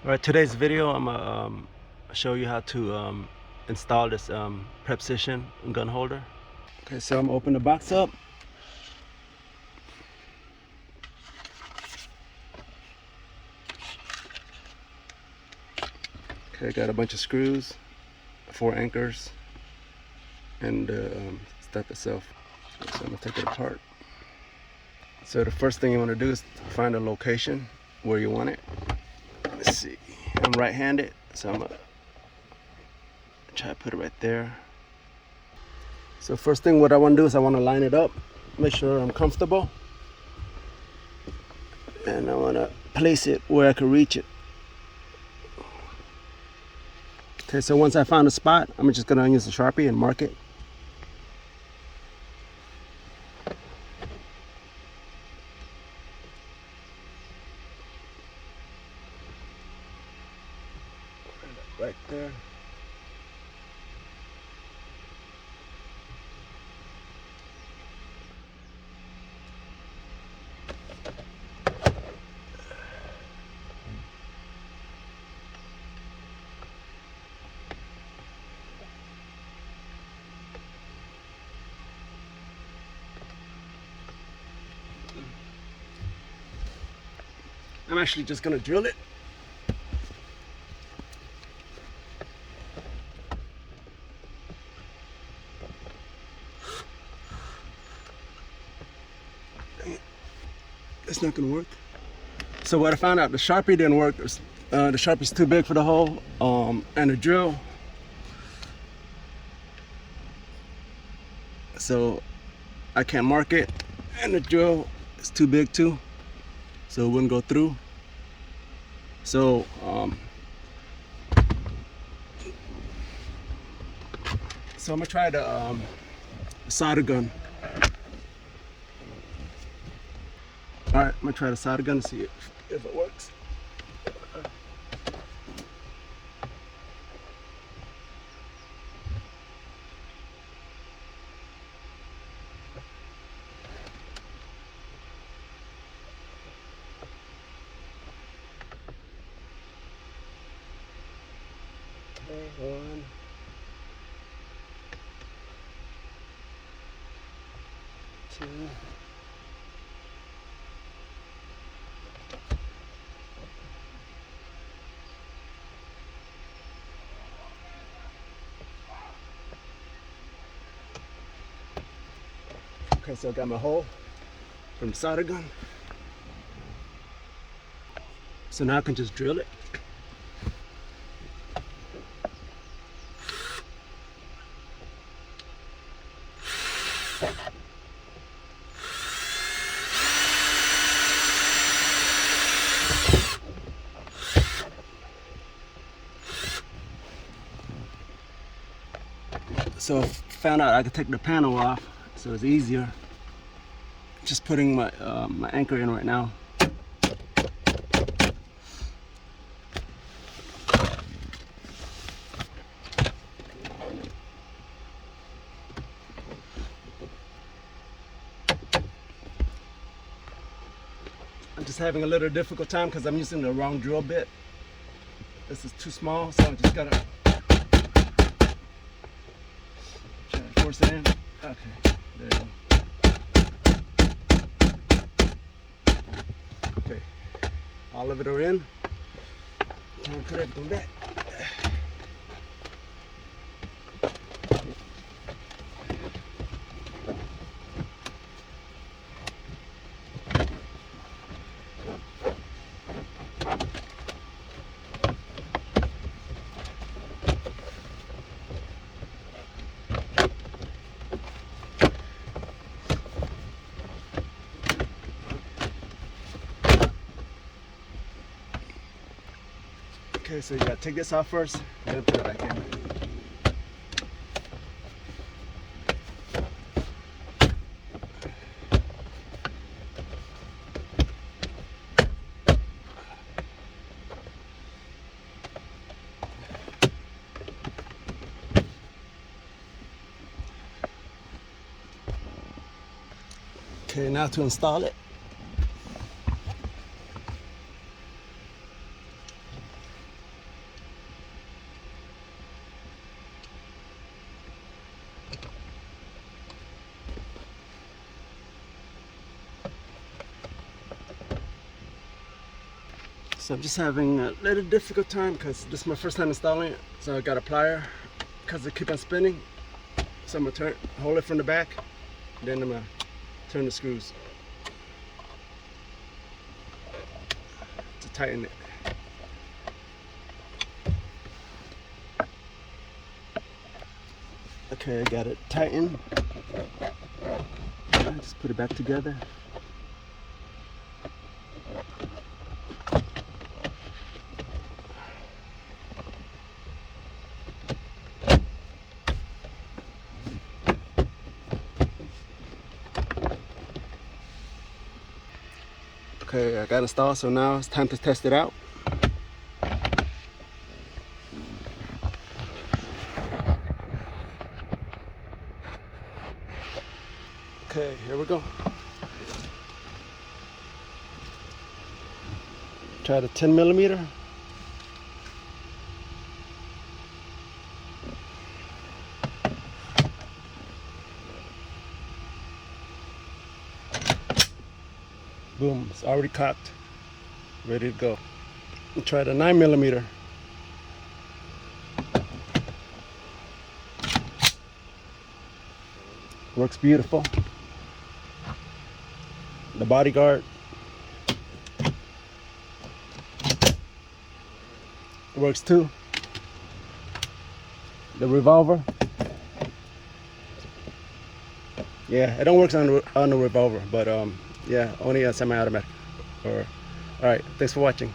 All right, today's video, I'm gonna show you how to install this Prepcision gun holder. Okay, so I'm gonna open the box up. Okay, got a bunch of screws, 4 anchors, and stuff itself. So I'm gonna take it apart. So the first thing you want to do is find a location where you want it. Let's see. I'm right-handed, so I'm gonna try to put it right there. So first thing what I want to do is I want to line it up, make sure I'm comfortable, and I want to place it where I can reach it. Okay, so once I found a spot, I'm just gonna use a Sharpie and mark it. Right there. I'm actually just gonna drill it. It's not gonna work. So what I found out, the Sharpie didn't work. The Sharpie's too big for the hole, and the drill. So I can't mark it, and the drill is too big too, so it wouldn't go through. So I'm gonna try the solder gun. All right, I'm gonna try the solder gun to see if it works. Okay, 1, 2. Okay, so I got my hole from the solder gun. So now I can just drill it. So I found out I could take the panel off, so it's easier. Just putting my my anchor in right now. I'm just having a little difficult time because I'm using the wrong drill bit. This is too small, so I just gotta try to force it in. Okay, there you go. Okay, all of it are in. Time to put everything back. Okay, so you gotta take this off first, then put it back in. Okay, now to install it. So I'm just having a little difficult time because this is my first time installing it. So I got a plier because it keep on spinning. So I'm gonna hold it from the back, then I'm gonna turn the screws to tighten it. Okay, I got it tightened. I just put it back together. Okay, I got installed, so now it's time to test it out. Okay, here we go. Try the 10mm. Boom, it's already cocked, ready to go. And try the 9mm. Works beautiful. The bodyguard works too. The revolver, yeah, it don't work on the revolver, but yeah, only a semi-automatic. All right, thanks for watching.